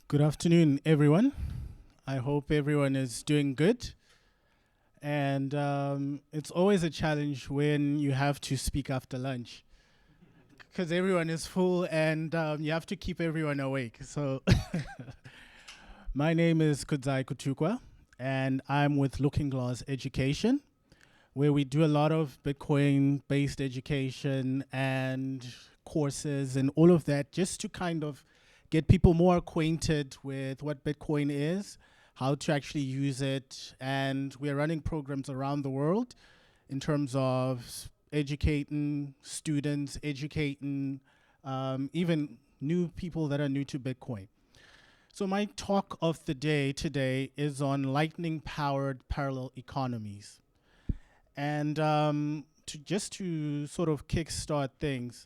Good afternoon, everyone. I hope everyone is doing good. And it's always a challenge when you have to speak after lunch because everyone is full and you have to keep everyone awake. So, my name is Kudzai Kutukwa, and I'm with Looking Glass Education, where we do a lot of Bitcoin based education and courses and all of that just to kind of get people more acquainted with what Bitcoin is, how to actually use it, and we're running programs around the world in terms of educating students, educating even new people that are new to Bitcoin. So my talk of the day today is on lightning-powered parallel economies. And to sort of kickstart things,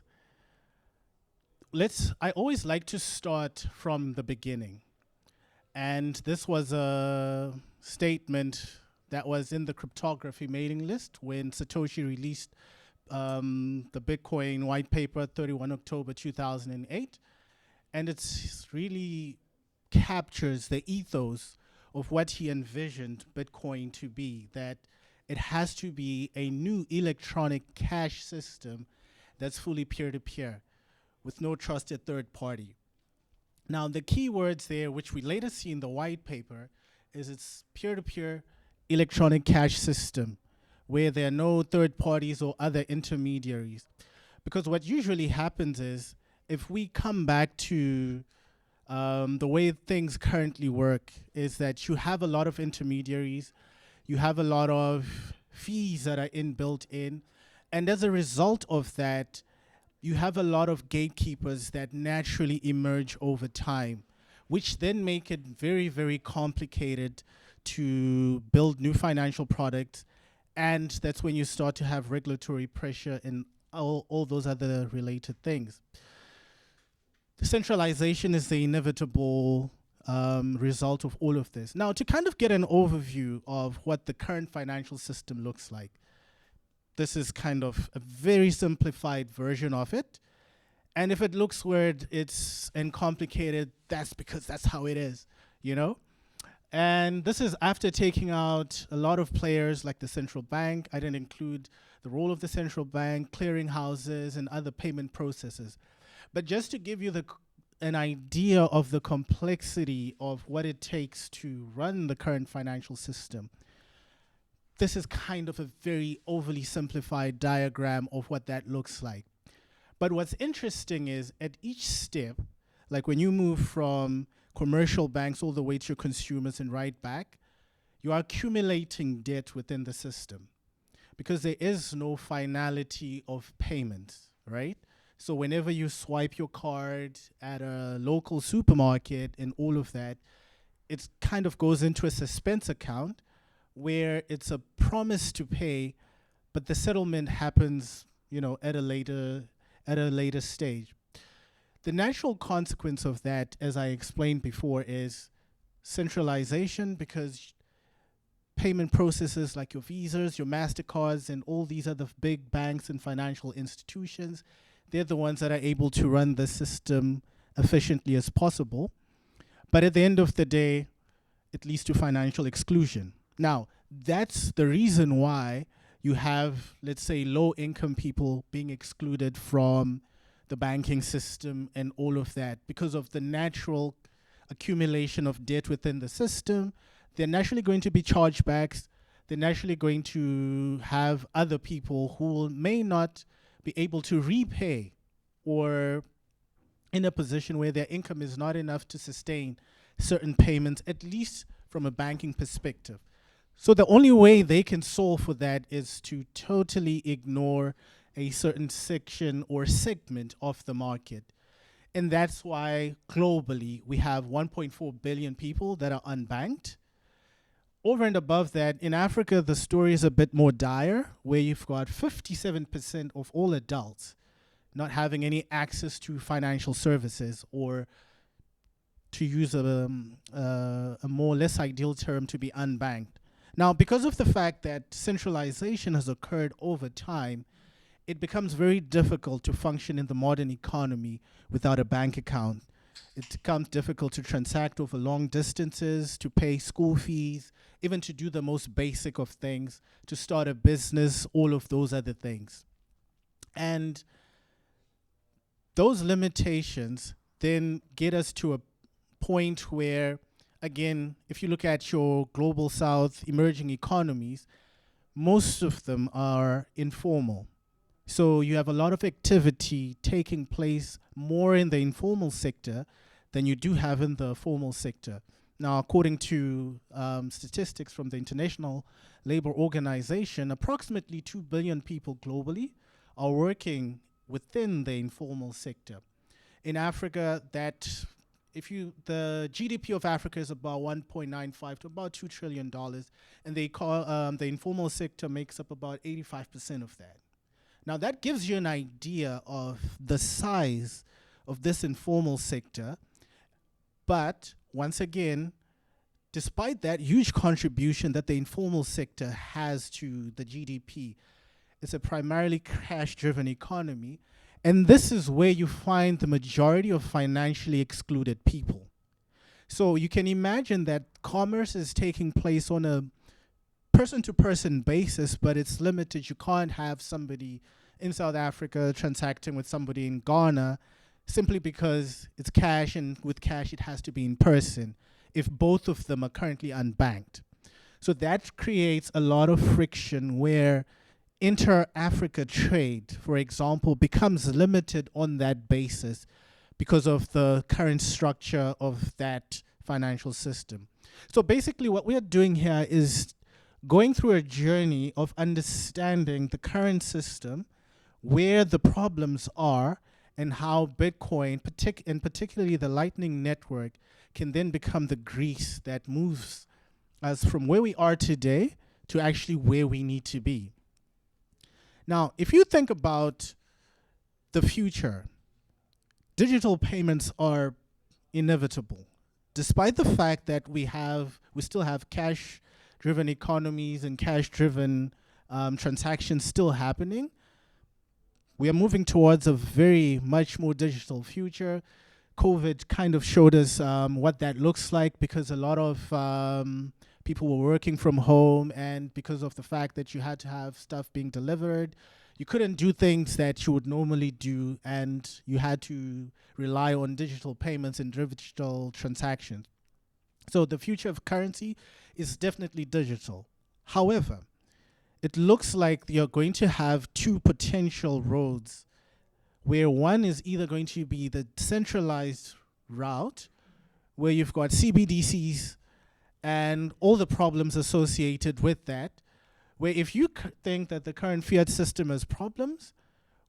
I always like to start from the beginning. And this was a statement that was in the cryptography mailing list when Satoshi released the Bitcoin white paper, 31 October 2008. And it's really captures the ethos of what he envisioned Bitcoin to be, that it has to be a new electronic cash system that's fully peer-to-peer with no trusted third party. Now, the key words there, which we later see in the white paper, is it's peer-to-peer electronic cash system where there are no third parties or other intermediaries. Because what usually happens is if we come back to the way things currently work is that you have a lot of intermediaries, you have a lot of fees that are built in, and as a result of that, you have a lot of gatekeepers that naturally emerge over time, which then make it very, very complicated to build new financial products. And that's when you start to have regulatory pressure and all those other related things. Decentralization is the inevitable result of all of this. Now, to kind of get an overview of what the current financial system looks like, this is kind of a very simplified version of it. And if it looks weird, and complicated, that's because that's how it is, you know? And this is after taking out a lot of players like the central bank. I didn't include the role of the central bank, clearing houses, and other payment processes. But just to give you an idea of the complexity of what it takes to run the current financial system, this is kind of a very overly simplified diagram of what that looks like. But what's interesting is at each step, like when you move from commercial banks all the way to consumers and right back, you are accumulating debt within the system because there is no finality of payments, right? So whenever you swipe your card at a local supermarket and all of that, it kind of goes into a suspense account where it's a promise to pay, but the settlement happens, at a later stage. The natural consequence of that, as I explained before, is centralization, because payment processes like your Visas, your MasterCards, and all these other big banks and financial institutions, they're the ones that are able to run the system efficiently as possible. But at the end of the day, it leads to financial exclusion. Now, that's the reason why you have, let's say, low-income people being excluded from the banking system and all of that because of the natural accumulation of debt within the system. They're naturally going to be chargebacks. They're naturally going to have other people who may not be able to repay or in a position where their income is not enough to sustain certain payments, at least from a banking perspective. So the only way they can solve for that is to totally ignore a certain section or segment of the market. And that's why globally we have 1.4 billion people that are unbanked. Over and above that, in Africa, the story is a bit more dire, where you've got 57% of all adults not having any access to financial services, or to use a more less ideal term, to be unbanked. Now, because of the fact that centralization has occurred over time, it becomes very difficult to function in the modern economy without a bank account. It becomes difficult to transact over long distances, to pay school fees, even to do the most basic of things, to start a business, all of those other things. And those limitations then get us to a point where, again, if you look at your global south emerging economies, most of them are informal. So you have a lot of activity taking place more in the informal sector than you do have in the formal sector. Now, according to statistics from the International Labour Organization, approximately 2 billion people globally are working within the informal sector. In Africa, the GDP of Africa is about 1.95 to about $2 trillion, and the informal sector makes up about 85% of that. Now that gives you an idea of the size of this informal sector, but once again, despite that huge contribution that the informal sector has to the GDP, it's a primarily cash-driven economy, and this is where you find the majority of financially excluded people. So you can imagine that commerce is taking place on a person-to-person basis, but it's limited. You can't have somebody in South Africa transacting with somebody in Ghana simply because it's cash, and with cash it has to be in person if both of them are currently unbanked. So that creates a lot of friction where inter-Africa trade, for example, becomes limited on that basis because of the current structure of that financial system. So basically what we are doing here is going through a journey of understanding the current system, where the problems are, and how Bitcoin, and particularly the Lightning Network, can then become the grease that moves us from where we are today to actually where we need to be. Now, if you think about the future, digital payments are inevitable. Despite the fact that we still have cash-driven economies and cash-driven transactions still happening, we are moving towards a very much more digital future. COVID kind of showed us what that looks like, because a lot of people were working from home, and because of the fact that you had to have stuff being delivered, you couldn't do things that you would normally do, and you had to rely on digital payments and digital transactions. So the future of currency is definitely digital. However, it looks like you're going to have two potential roads, where one is either going to be the centralized route, where you've got CBDCs and all the problems associated with that, where if you think that the current fiat system has problems,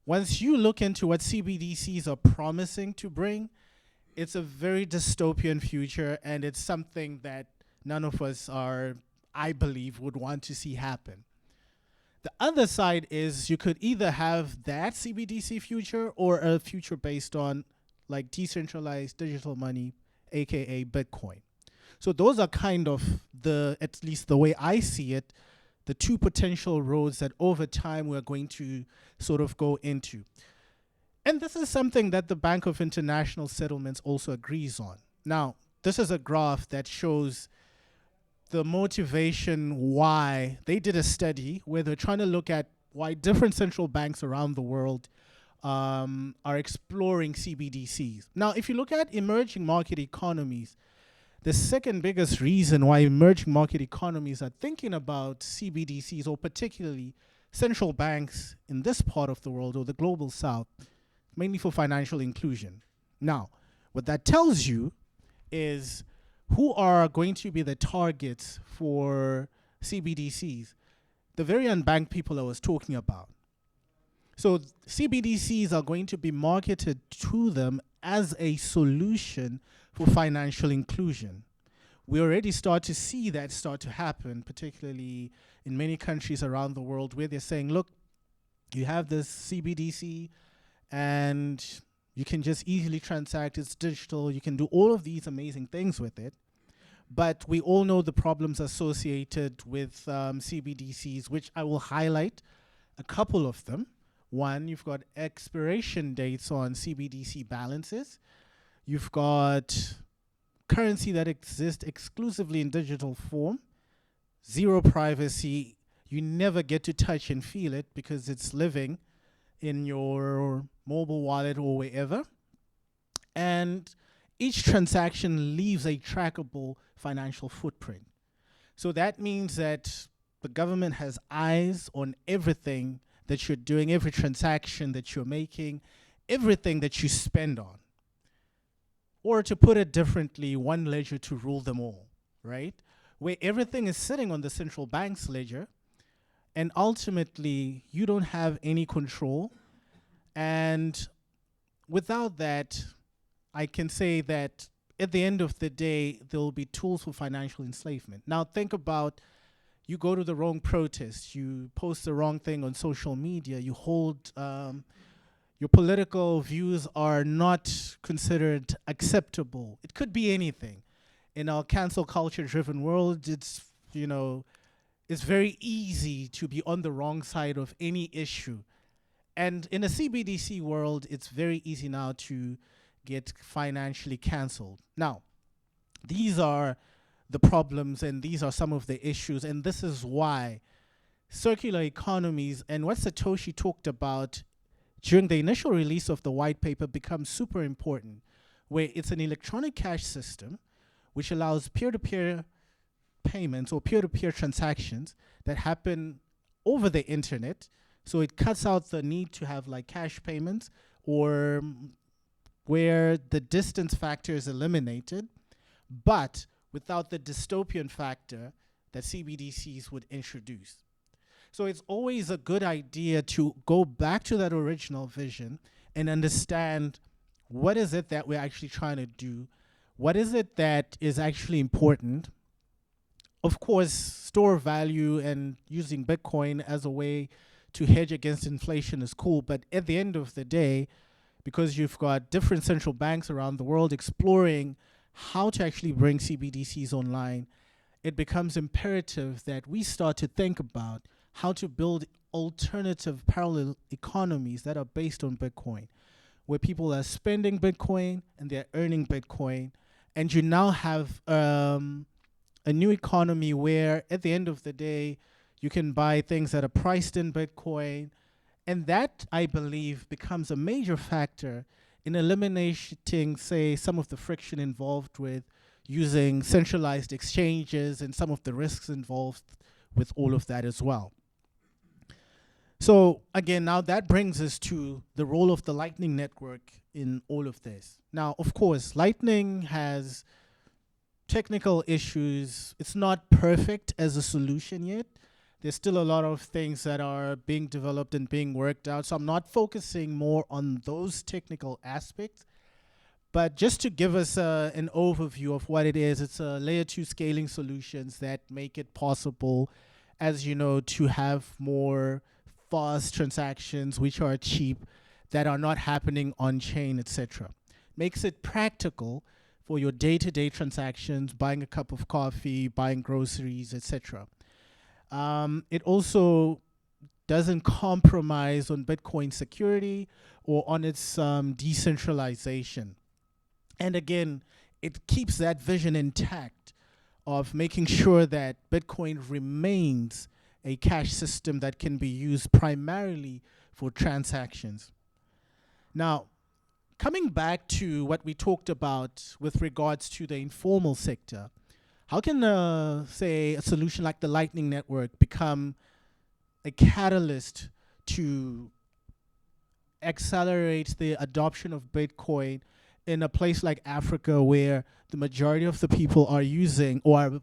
once you look into what CBDCs are promising to bring, it's a very dystopian future, and it's something that none of us I believe, would want to see happen. The other side is you could either have that CBDC future or a future based on like decentralized digital money, aka Bitcoin. So those are kind of at least the way I see it, the two potential roads that over time we're going to sort of go into. And this is something that the Bank of International Settlements also agrees on. Now, this is a graph that shows the motivation why they did a study where they're trying to look at why different central banks around the world are exploring CBDCs. Now, if you look at emerging market economies, the second biggest reason why emerging market economies are thinking about CBDCs, or particularly central banks in this part of the world or the global south, mainly for financial inclusion. Now, what that tells you is who are going to be the targets for CBDCs? The very unbanked people I was talking about. So CBDCs are going to be marketed to them as a solution for financial inclusion. We already start to see that start to happen, particularly in many countries around the world, where they're saying, look, you have this CBDC and you can just easily transact, it's digital, you can do all of these amazing things with it. But we all know the problems associated with CBDCs, which I will highlight a couple of them. One, you've got expiration dates on CBDC balances. You've got currency that exists exclusively in digital form, zero privacy. You never get to touch and feel it because it's living in your mobile wallet or wherever. And each transaction leaves a trackable financial footprint. So that means that the government has eyes on everything that you're doing, every transaction that you're making, everything that you spend on. Or to put it differently, one ledger to rule them all, right? Where everything is sitting on the central bank's ledger, and ultimately you don't have any control. And without that, I can say that at the end of the day, there will be tools for financial enslavement. Now think about, you go to the wrong protest, you post the wrong thing on social media, you hold, your political views are not considered acceptable. It could be anything. In our cancel culture driven world, it's, it's very easy to be on the wrong side of any issue. And in a CBDC world, it's very easy now to get financially canceled. Now, these are the problems and these are some of the issues, and this is why circular economies and what Satoshi talked about during the initial release of the white paper becomes super important, where it's an electronic cash system which allows peer-to-peer payments or peer-to-peer transactions that happen over the internet. So it cuts out the need to have like cash payments, or where the distance factor is eliminated, but without the dystopian factor that CBDCs would introduce. So it's always a good idea to go back to that original vision and understand what is it that we're actually trying to do, what is it that is actually important. Of course, store value and using Bitcoin as a way to hedge against inflation is cool, but at the end of the day, because you've got different central banks around the world exploring how to actually bring CBDCs online, it becomes imperative that we start to think about how to build alternative parallel economies that are based on Bitcoin, where people are spending Bitcoin and they're earning Bitcoin. And you now have a new economy where at the end of the day, you can buy things that are priced in Bitcoin. And that, I believe, becomes a major factor in eliminating, say, some of the friction involved with using centralized exchanges and some of the risks involved with all of that as well. So again, now that brings us to the role of the Lightning Network in all of this. Now, of course, Lightning has technical issues. It's not perfect as a solution yet. There's still a lot of things that are being developed and being worked out. So I'm not focusing more on those technical aspects. But just to give us an overview of what it is, it's a layer 2 scaling solutions that make it possible, as you know, to have more fast transactions which are cheap, that are not happening on chain, etc. Makes it practical for your day-to-day transactions, buying a cup of coffee, buying groceries, etc. It also doesn't compromise on Bitcoin security or on its decentralization. And again, it keeps that vision intact of making sure that Bitcoin remains a cash system that can be used primarily for transactions. Now, coming back to what we talked about with regards to the informal sector, how can, say, a solution like the Lightning Network become a catalyst to accelerate the adoption of Bitcoin in a place like Africa, where the majority of the people are using or are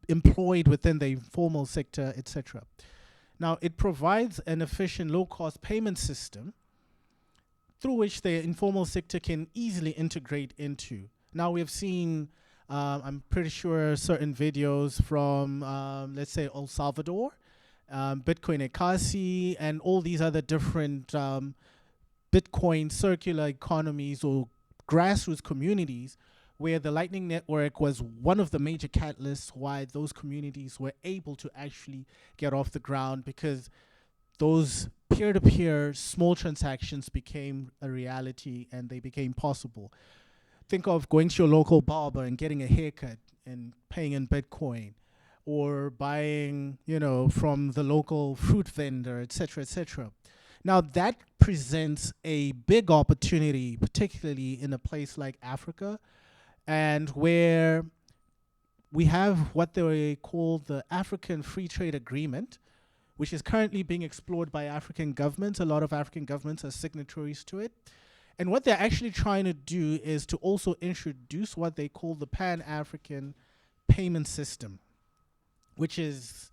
employed within the informal sector, etc. Now, it provides an efficient, low-cost payment system through which the informal sector can easily integrate into. Now, we have seen, I'm pretty sure, certain videos from, let's say, El Salvador, Bitcoin Ekasi, and all these other different Bitcoin circular economies or grassroots communities, where the Lightning Network was one of the major catalysts why those communities were able to actually get off the ground, because those peer-to-peer small transactions became a reality and they became possible. think of going to your local barber and getting a haircut and paying in Bitcoin, or buying, from the local fruit vendor, etc., etc. Now that presents a big opportunity, particularly in a place like Africa, and where we have what they call the African Free Trade Agreement, which is currently being explored by African governments. A lot of African governments are signatories to it. And what they're actually trying to do is to also introduce what they call the Pan-African payment system, which is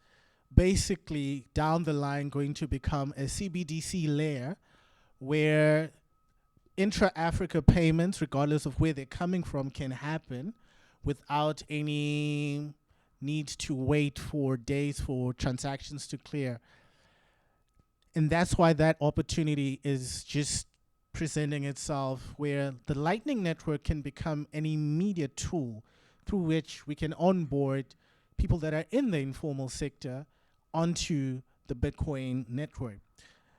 basically down the line going to become a CBDC layer where intra-Africa payments, regardless of where they're coming from, can happen without any need to wait for days for transactions to clear. And that's why that opportunity is just presenting itself, where the Lightning Network can become an immediate tool through which we can onboard people that are in the informal sector onto the Bitcoin network.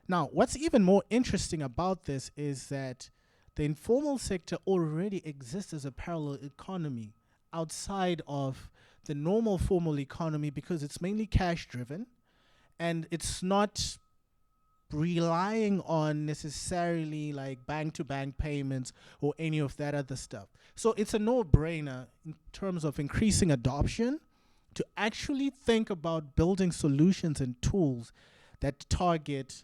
Now, what's even more interesting about this is that the informal sector already exists as a parallel economy outside of the normal formal economy, because it's mainly cash driven and it's not relying on necessarily like bank to bank payments or any of that other stuff. So it's a no-brainer in terms of increasing adoption to actually think about building solutions and tools that target,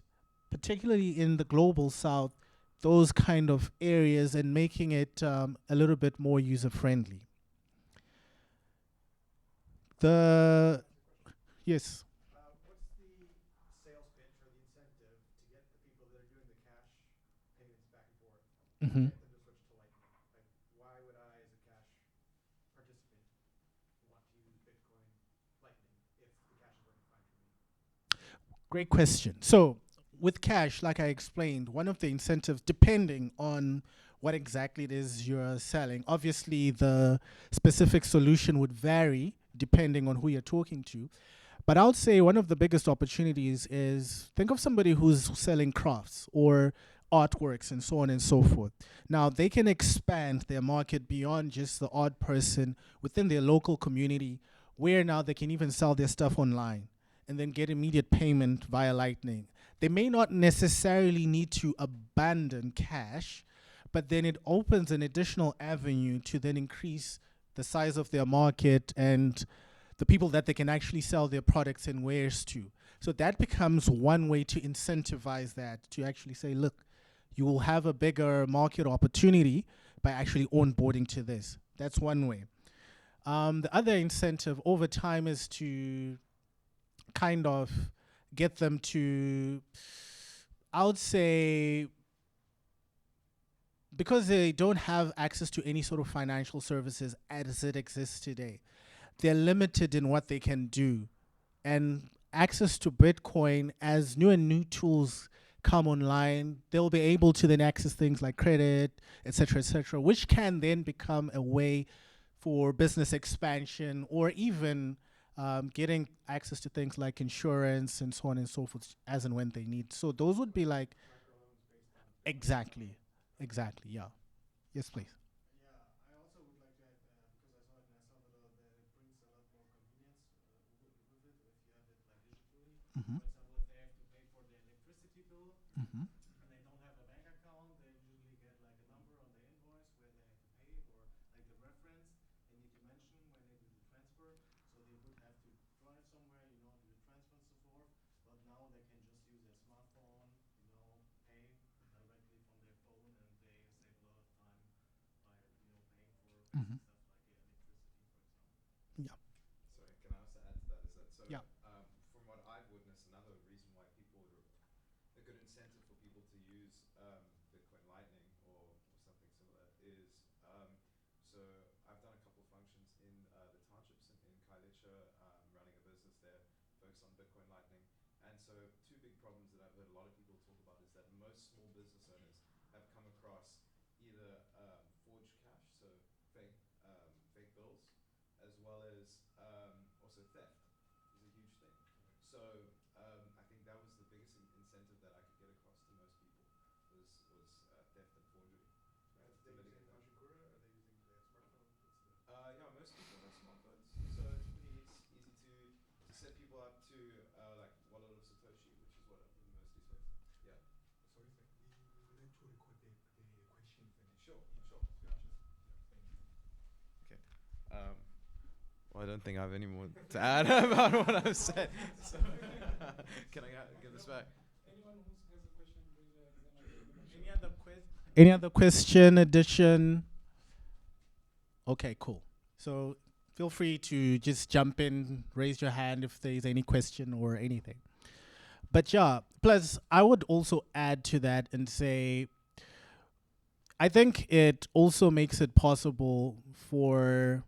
particularly in the global south, those kind of areas, and making it a little bit more user friendly. The yes. What's the sales pitch or the incentive to get the people that are doing the cash payments back and forth, Mm-hmm. get them to switch to Lightning? Like, why would I, as a cash participant, want to use Bitcoin Lightning if the cash is working fine for me? Great question. So with cash, like I explained, one of the incentives, depending on what exactly it is you're selling, obviously the specific solution would vary depending on who you're talking to. But I would say one of the biggest opportunities is, think of somebody who's selling crafts or artworks and so on and so forth. Now they can expand their market beyond just the art person within their local community, where now they can even sell their stuff online and then get immediate payment via Lightning. They may not necessarily need to abandon cash, but then it opens an additional avenue to then increase the size of their market and the people that they can actually sell their products and wares to. So that becomes one way to incentivize that, to actually say, look, you will have a bigger market opportunity by actually onboarding to this. That's one way. The other incentive over time is to kind of get them to, I would say, because they don't have access to any sort of financial services as it exists today, they're limited in what they can do. And access to Bitcoin, as new and new tools come online, they'll be able to then access things like credit, etc., which can then become a way for business expansion, or even getting access to things like insurance and so on and so forth as and when they need. So those would be like Microloans based on Bitcoin. exactly, exactly, yeah. Yes, please. Yeah, I also would like to add, because I saw it in El Salvador, that it brings a lot more convenience with it if you have it like digitally. Mm-hmm. For example, if they have to pay for the electricity bill Mm-hmm. and they don't have a bank account, they usually get like a number on the invoice where they have to pay, or like the reference they need to mention when they do the transfer. So they would have to drive somewhere, do the transfer and so forth. But now they can just use their smartphone, pay directly from their phone, and they save a lot of time by paying for Mm-hmm. basic stuff like electricity, for example. Yeah. Sorry, can I also add to that? Is that so? Yeah. From what I've witnessed, another reason why people would, a good incentive for people to use Bitcoin Lightning or something similar is so I've done a couple of functions in the townships in Kailicha, running a business there, focused on Bitcoin Lightning. And so two big problems that I've heard a lot of people talk about is that most small business owners have come across either forged cash, so fake bills, as well as also theft is a huge thing. So I think that was the biggest incentive that I could get across to most people was theft and forgery. Are they using Mashinkura, or are they using set people up to like wallet of Satoshi, which is what we mostly expect. Yeah. Sorry, sir. We would like to record the question. Sure. Okay. Well, I don't think I have any more to add about what I've said. So can I give this back? Anyone who has a question, raise their hand. Any other question, addition? Okay, cool. So feel free to just jump in, raise your hand if there's any question or anything. But yeah, plus I would also add to that and say, I think it also makes it possible for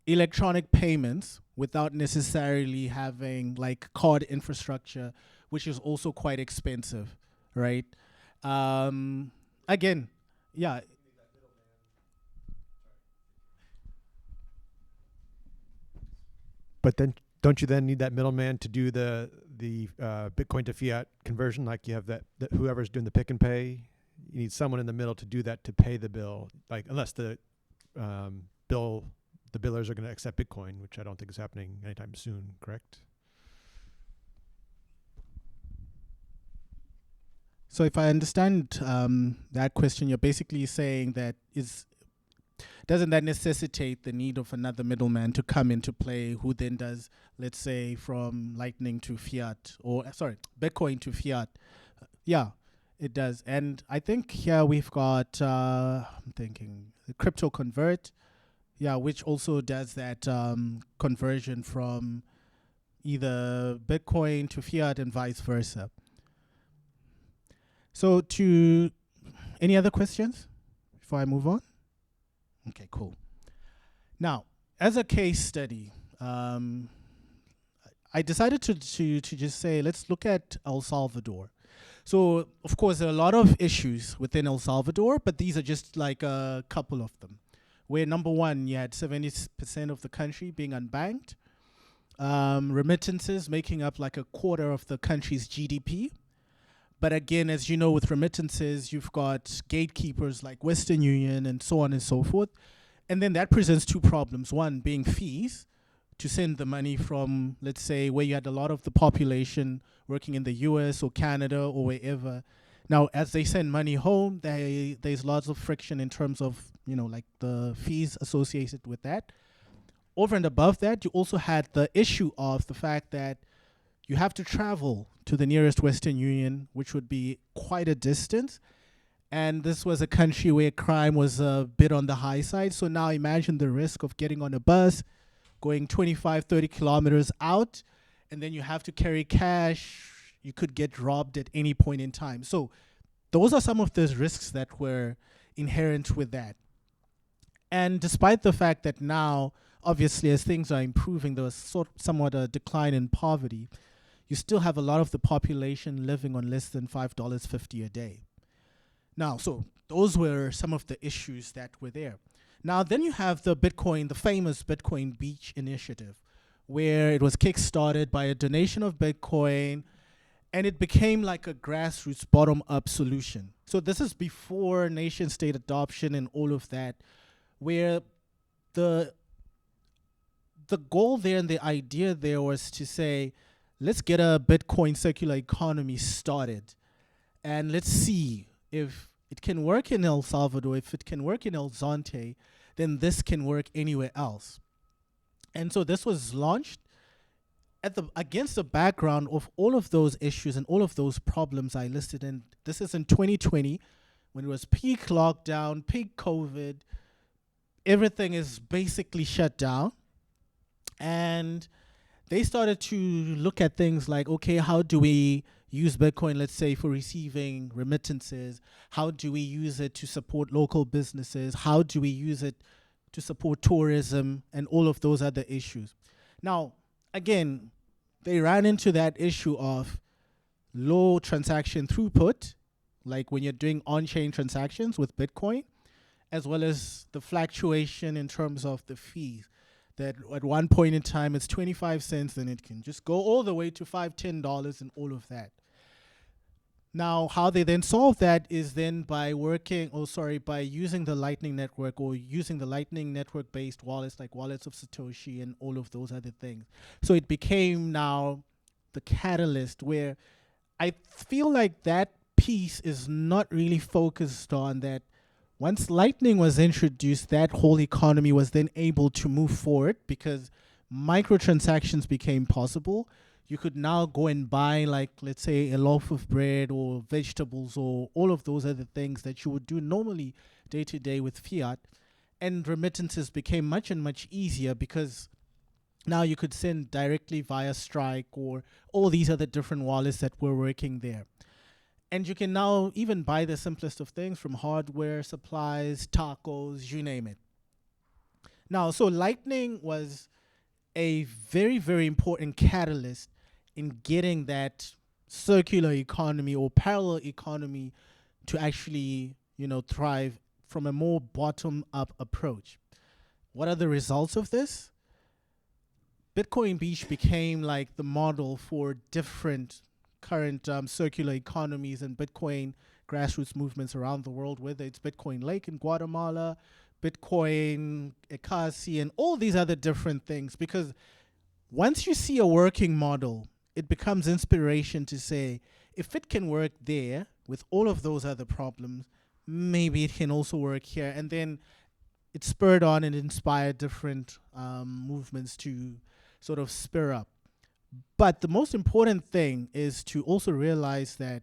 electronic payments without necessarily having like card infrastructure, which is also quite expensive, right? Again, yeah. But then, don't you then need that middleman to do the Bitcoin to fiat conversion? Like you have that whoever's doing the pick and pay, you need someone in the middle to do that to pay the bill. Like unless the billers are going to accept Bitcoin, which I don't think is happening anytime soon. Correct? So if I understand that question, you're basically saying that doesn't that necessitate the need of another middleman to come into play who then does, let's say, from Lightning to fiat, or Bitcoin to fiat? Yeah, it does. And I think here we've got, I'm thinking, the Crypto Convert, yeah, which also does that conversion from either Bitcoin to fiat and vice versa. So any other questions before I move on? Okay, cool. Now, as a case study, I decided to just say, let's look at El Salvador. So, of course, there are a lot of issues within El Salvador, but these are just like a couple of them. Where number one, you had 70% of the country being unbanked, remittances making up like a quarter of the country's GDP. But again, as you know, with remittances, you've got gatekeepers like Western Union and so on and so forth. And then that presents two problems. One being fees to send the money from, let's say, where you had a lot of the population working in the US or Canada or wherever. Now, as they send money home, there's lots of friction in terms of, like the fees associated with that. Over and above that, you also had the issue of the fact that you have to travel to the nearest Western Union, which would be quite a distance. And this was a country where crime was a bit on the high side. So now imagine the risk of getting on a bus, going 25, 30 kilometers out, and then you have to carry cash. You could get robbed at any point in time. So those are some of those risks that were inherent with that. And despite the fact that now, obviously, as things are improving, there was somewhat a decline in poverty, you still have a lot of the population living on less than $5.50 a day. Now, so those were some of the issues that were there. Now, then you have the famous Bitcoin Beach initiative, where it was kickstarted by a donation of Bitcoin, and it became like a grassroots bottom-up solution. So this is before nation-state adoption and all of that, where the goal there and the idea there was to say, let's get a Bitcoin circular economy started, and let's see if it can work in El Salvador, if it can work in El Zonte, then this can work anywhere else. And so this was launched against the background of all of those issues and all of those problems I listed. And this is in 2020, when it was peak lockdown, peak COVID, everything is basically shut down. And they started to look at things like, okay, how do we use Bitcoin, let's say, for receiving remittances? How do we use it to support local businesses? How do we use it to support tourism and all of those other issues? Now, again, they ran into that issue of low transaction throughput, like when you're doing on-chain transactions with Bitcoin, as well as the fluctuation in terms of the fees. That at one point in time it's 25 cents, then it can just go all the way to $5, $10 and all of that. Now, how they then solve that is then by by using the Lightning Network or using the Lightning Network based wallets like wallets of Satoshi and all of those other things. So it became now the catalyst where I feel like that piece is not really focused on that. Once Lightning was introduced, that whole economy was then able to move forward because microtransactions became possible. You could now go and buy, like, let's say, a loaf of bread or vegetables or all of those other things that you would do normally day to day with fiat. And remittances became much and much easier because now you could send directly via Strike or all these other different wallets that were working there. And you can now even buy the simplest of things from hardware, supplies, tacos, you name it. Now, so Lightning was a very, very important catalyst in getting that circular economy or parallel economy to actually, thrive from a more bottom-up approach. What are the results of this? Bitcoin Beach became like the model for different current circular economies and Bitcoin grassroots movements around the world, whether it's Bitcoin Lake in Guatemala, Bitcoin Ekasi, and all these other different things. Because once you see a working model, it becomes inspiration to say, if it can work there with all of those other problems, maybe it can also work here. And then it spurred on and inspired different movements to sort of spur up. But the most important thing is to also realize that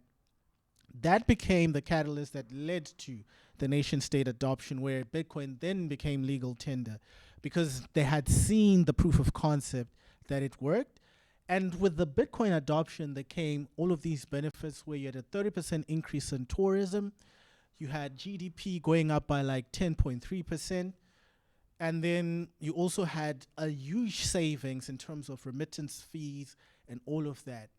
that became the catalyst that led to the nation state adoption, where Bitcoin then became legal tender because they had seen the proof of concept that it worked. And with the Bitcoin adoption, there came all of these benefits where you had a 30% increase in tourism. You had GDP going up by like 10.3%. And then you also had a huge savings in terms of remittance fees and all of that.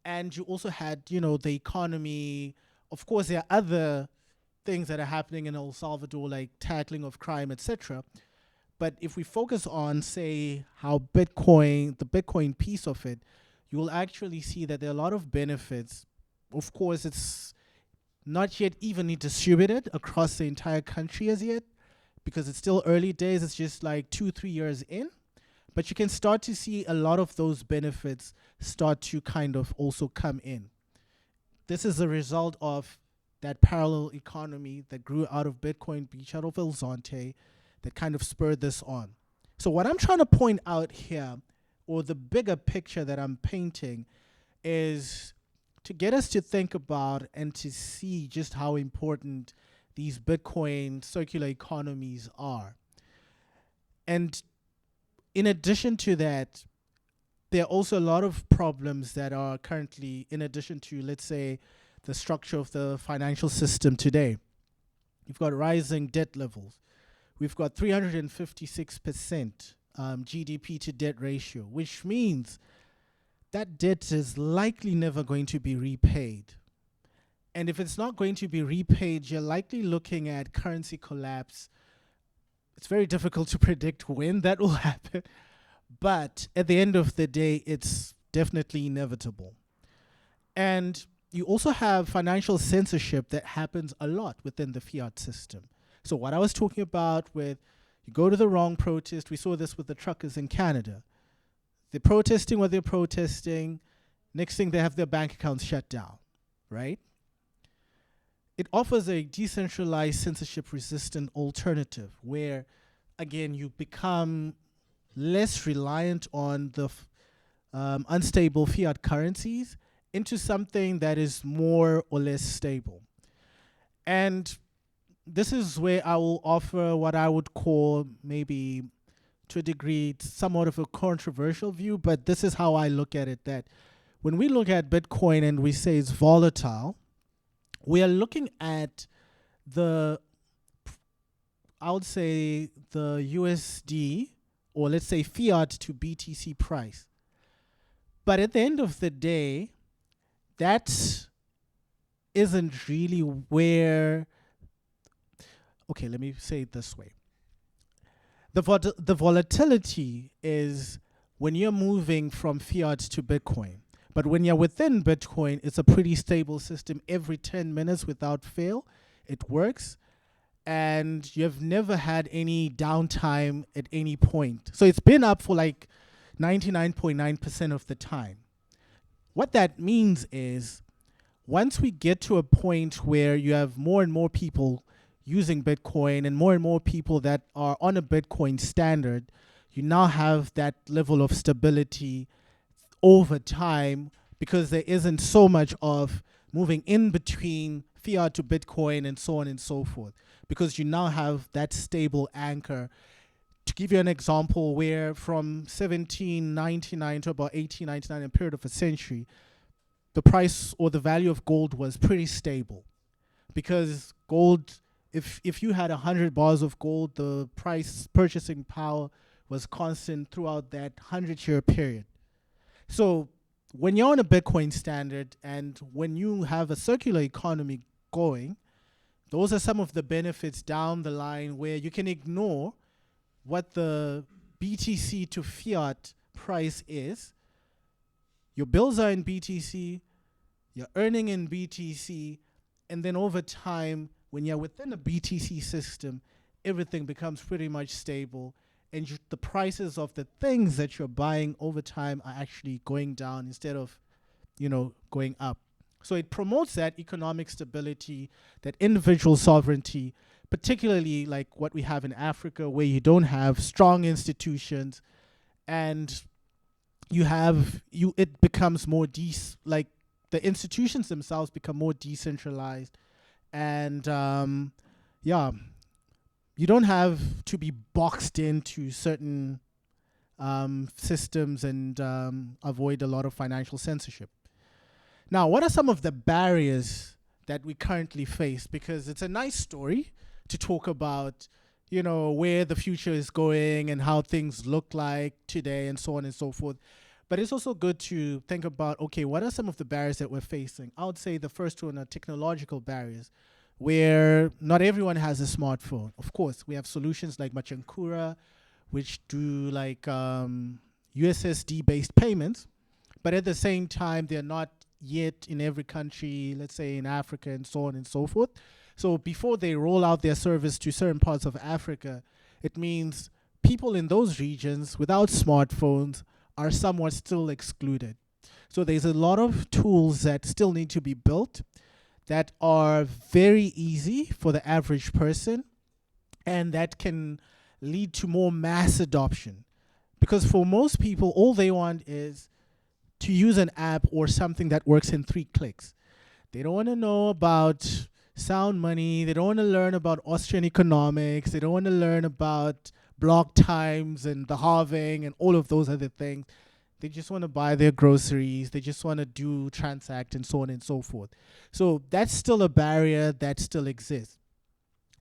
And you also had, the economy. Of course, there are other things that are happening in El Salvador, like tackling of crime, etc. But if we focus on, say, how the Bitcoin piece of it, you will actually see that there are a lot of benefits. Of course, it's not yet evenly distributed across the entire country as yet, because it's still early days. It's just like 2-3 years in. But you can start to see a lot of those benefits start to kind of also come in. This is a result of that parallel economy that grew out of Bitcoin Beach, out of El Zonte, that kind of spurred this on. So what I'm trying to point out here, or the bigger picture that I'm painting, is to get us to think about and to see just how important these Bitcoin circular economies are. And in addition to that, there are also a lot of problems that are currently, in addition to, let's say, the structure of the financial system today. You've got rising debt levels. We've got 356% GDP to debt ratio, which means that debt is likely never going to be repaid. And if it's not going to be repaid, you're likely looking at currency collapse. It's very difficult to predict when that will happen. But at the end of the day, it's definitely inevitable. And you also have financial censorship that happens a lot within the fiat system. So what I was talking about with, you go to the wrong protest, we saw this with the truckers in Canada. They're protesting what they're protesting. Next thing, they have their bank accounts shut down, right? It offers a decentralized, censorship-resistant alternative where, again, you become less reliant on the unstable fiat currencies into something that is more or less stable. And this is where I will offer what I would call, maybe to a degree, somewhat of a controversial view, but this is how I look at it, that when we look at Bitcoin and we say it's volatile, we are looking at I would say the USD, or let's say fiat to BTC price. But at the end of the day, that isn't really where, okay, let me say it this way. The volatility is when you're moving from fiat to Bitcoin. But when you're within Bitcoin, it's a pretty stable system. Every 10 minutes without fail, it works. And you've never had any downtime at any point. So it's been up for like 99.9% of the time. What that means is once we get to a point where you have more and more people using Bitcoin and more people that are on a Bitcoin standard, you now have that level of stability over time because there isn't so much of moving in between fiat to Bitcoin and so on and so forth, because you now have that stable anchor. To give you an example, where from 1799 to about 1899, in a period of a century, the price or the value of gold was pretty stable, because gold, if you had 100 bars of gold, the price purchasing power was constant throughout that 100-year period. So when you're on a Bitcoin standard and when you have a circular economy going, those are some of the benefits down the line where you can ignore what the BTC to fiat price is. Your bills are in BTC, you're earning in BTC, and then over time, when you're within a BTC system, everything becomes pretty much stable, and the prices of the things that you're buying over time are actually going down instead of, going up. So it promotes that economic stability, that individual sovereignty, particularly like what we have in Africa, where you don't have strong institutions, and it becomes more like the institutions themselves become more decentralized, and you don't have to be boxed into certain systems and avoid a lot of financial censorship. Now, what are some of the barriers that we currently face? Because it's a nice story to talk about, where the future is going and how things look like today and so on and so forth. But it's also good to think about, okay, what are some of the barriers that we're facing? I would say the first one are technological barriers, where not everyone has a smartphone. Of course, we have solutions like Machankura, which do like USSD-based payments, but at the same time, they're not yet in every country, let's say in Africa and so on and so forth. So before they roll out their service to certain parts of Africa, it means people in those regions without smartphones are somewhat still excluded. So there's a lot of tools that still need to be built that are very easy for the average person and that can lead to more mass adoption. Because for most people, all they want is to use an app or something that works in 3 clicks. They don't want to know about sound money. They don't want to learn about Austrian economics. They don't want to learn about block times and the halving and all of those other things. They just want to buy their groceries. They just want to transact and so on and so forth. So that's still a barrier that still exists.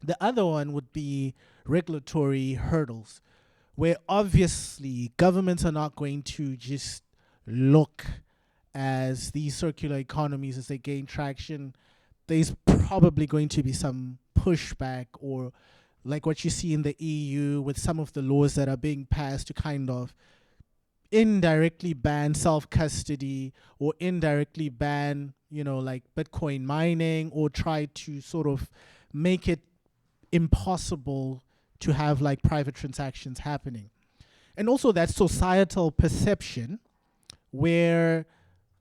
The other one would be regulatory hurdles, where obviously governments are not going to just look as these circular economies as they gain traction. There's probably going to be some pushback, or like what you see in the EU with some of the laws that are being passed to kind of indirectly ban self-custody or indirectly ban, like Bitcoin mining, or try to sort of make it impossible to have like private transactions happening. And also that societal perception where,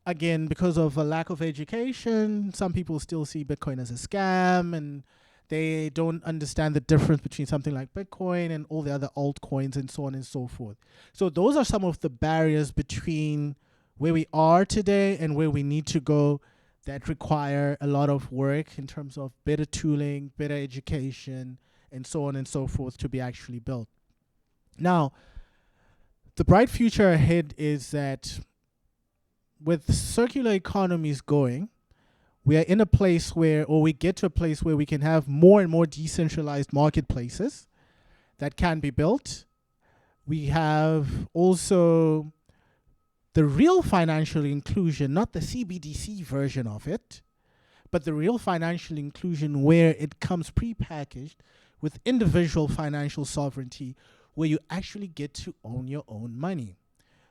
again, because of a lack of education, some people still see Bitcoin as a scam, and they don't understand the difference between something like Bitcoin and all the other altcoins and so on and so forth. So those are some of the barriers between where we are today and where we need to go that require a lot of work in terms of better tooling, better education, and so on and so forth to be actually built. Now, the bright future ahead is that with circular economies going, we are in a place where, or we get to a place where we can have more and more decentralized marketplaces that can be built. We have also the real financial inclusion, not the CBDC version of it, but the real financial inclusion where it comes prepackaged with individual financial sovereignty, where you actually get to own your own money.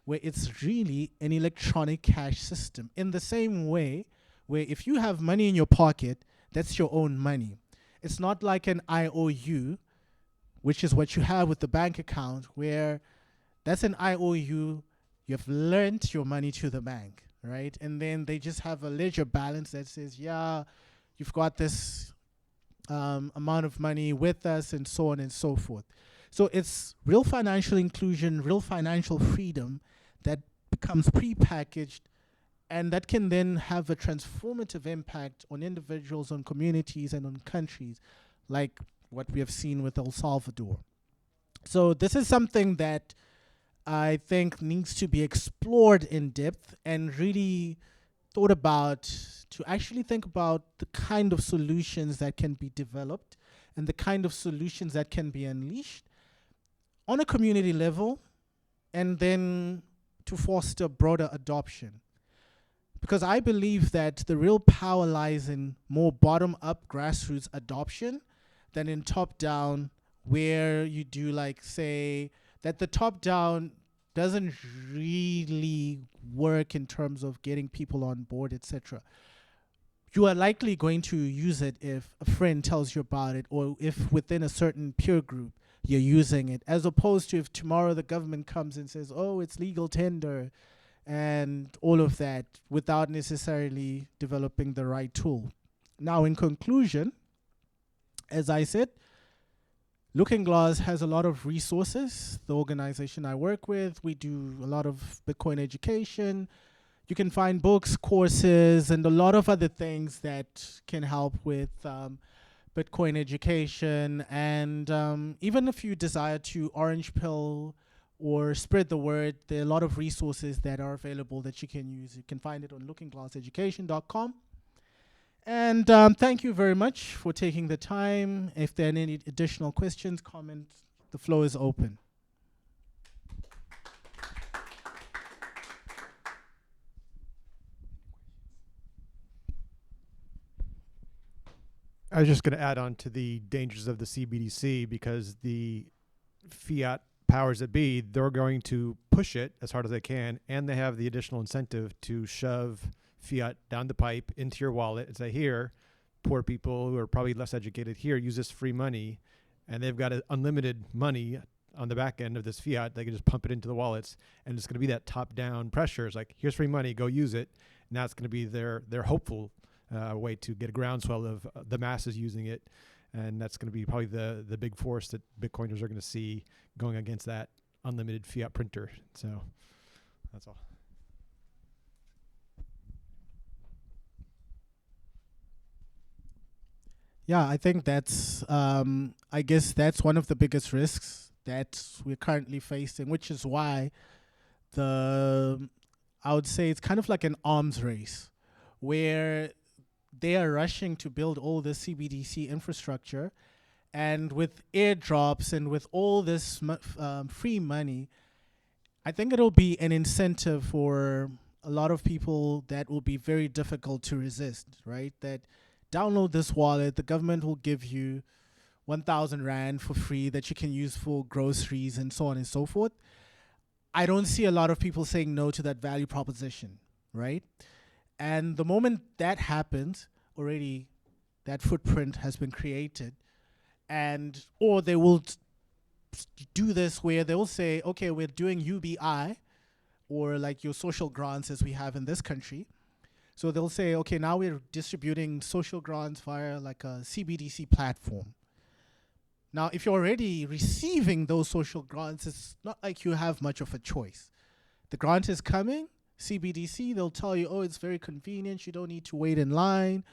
where it's really an electronic cash system. In the same way, where if you have money in your pocket, that's your own money. It's not like an IOU, which is what you have with the bank account, where that's an IOU. You've lent your money to the bank, right? And then they just have a ledger balance that says, yeah, you've got this amount of money with us, and so on and so forth. So it's real financial inclusion, real financial freedom that becomes prepackaged, and that can then have a transformative impact on individuals, on communities, and on countries, like what we have seen with El Salvador. So this is something that I think needs to be explored in depth and really thought about, to actually think about the kind of solutions that can be developed and the kind of solutions that can be unleashed on a community level, and then to foster broader adoption. Because I believe that the real power lies in more bottom-up grassroots adoption than in top-down, where you do, like, say, that the top-down doesn't really work in terms of getting people on board, etc. You are likely going to use it if a friend tells you about it, or if within a certain peer group you're using it, as opposed to if tomorrow the government comes and says, oh, it's legal tender, and all of that, without necessarily developing the right tool. Now, in conclusion, as I said, Looking Glass has a lot of resources. The organization I work with, we do a lot of Bitcoin education. You can find books, courses, and a lot of other things that can help with Bitcoin education. And even if you desire to orange pill or spread the word, there are a lot of resources that are available that you can use. You can find it on lookingglasseducation.com. And thank you very much for taking the time. If there are any additional questions, comments, the floor is open. I was just going to add on to the dangers of the CBDC, because the fiat powers that be, they're going to push it as hard as they can, and they have the additional incentive to shove fiat down the pipe into your wallet and say, here, poor people who are probably less educated, here, use this free money. And they've got unlimited money on the back end of this fiat. They can just pump it into the wallets, and it's going to be that top-down pressure. It's like, here's free money, go use it. And that's going to be their hopeful way to get a groundswell of the masses using it. And that's going to be probably the big force that Bitcoiners are going to see going against that unlimited fiat printer. So that's all. Yeah, I think that's, I guess that's one of the biggest risks that we're currently facing, which is why I would say it's kind of like an arms race, where they are rushing to build all this CBDC infrastructure, and with airdrops and with all this free money, I think it'll be an incentive for a lot of people that will be very difficult to resist, right? That download this wallet, the government will give you 1,000 Rand for free that you can use for groceries and so on and so forth. I don't see a lot of people saying no to that value proposition, right? And the moment that happens, already that footprint has been created. And, or they will do this where they will say, okay, we're doing UBI, or like your social grants as we have in this country. So they'll say, okay, now we're distributing social grants via like a CBDC platform. Now, if you're already receiving those social grants, it's not like you have much of a choice. The grant is coming, CBDC, they'll tell you, oh, it's very convenient, you don't need to wait in line.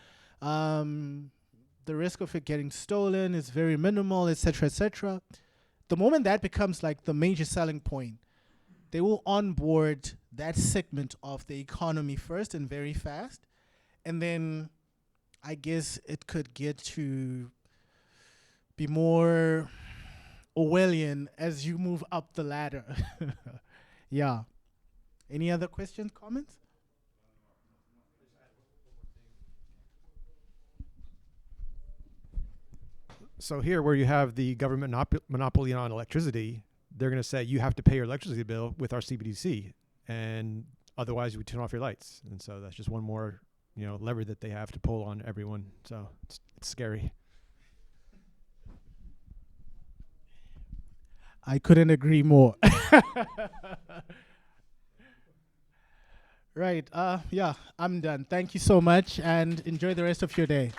The risk of it getting stolen is very minimal, etc., etc. The moment that becomes like the major selling point, they will onboard that segment of the economy first and very fast. And then I guess it could get to be more Orwellian as you move up the ladder. Yeah. Any other questions, comments? So here, where you have the government monopoly on electricity, they're going to say you have to pay your electricity bill with our CBDC, and otherwise we turn off your lights. And so that's just one more, lever that they have to pull on everyone. So it's scary. I couldn't agree more. Right. Yeah, I'm done. Thank you so much and enjoy the rest of your day.